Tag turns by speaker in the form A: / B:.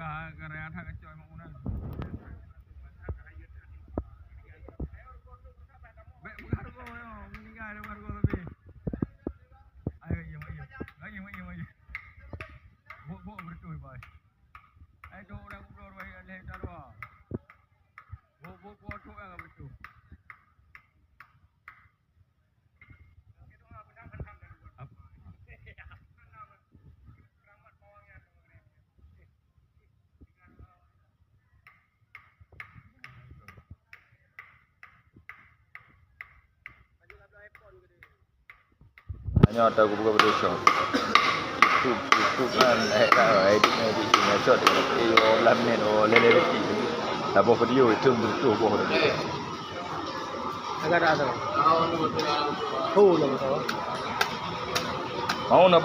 A: karya thang coy mak una. Baik bukan ko yo, meninggal luar ko tapi. Ayo iya. Lagi. Bo bertuh boy. Ai do orang ngobrol baik leh dalwa. Bo tu kan bertuh.
B: Hanya ada aku buka video YouTube kan edit punya shot oh lamin oh lele tak buat video itu betul buat
C: agak ada tu lah betul.
B: mau nak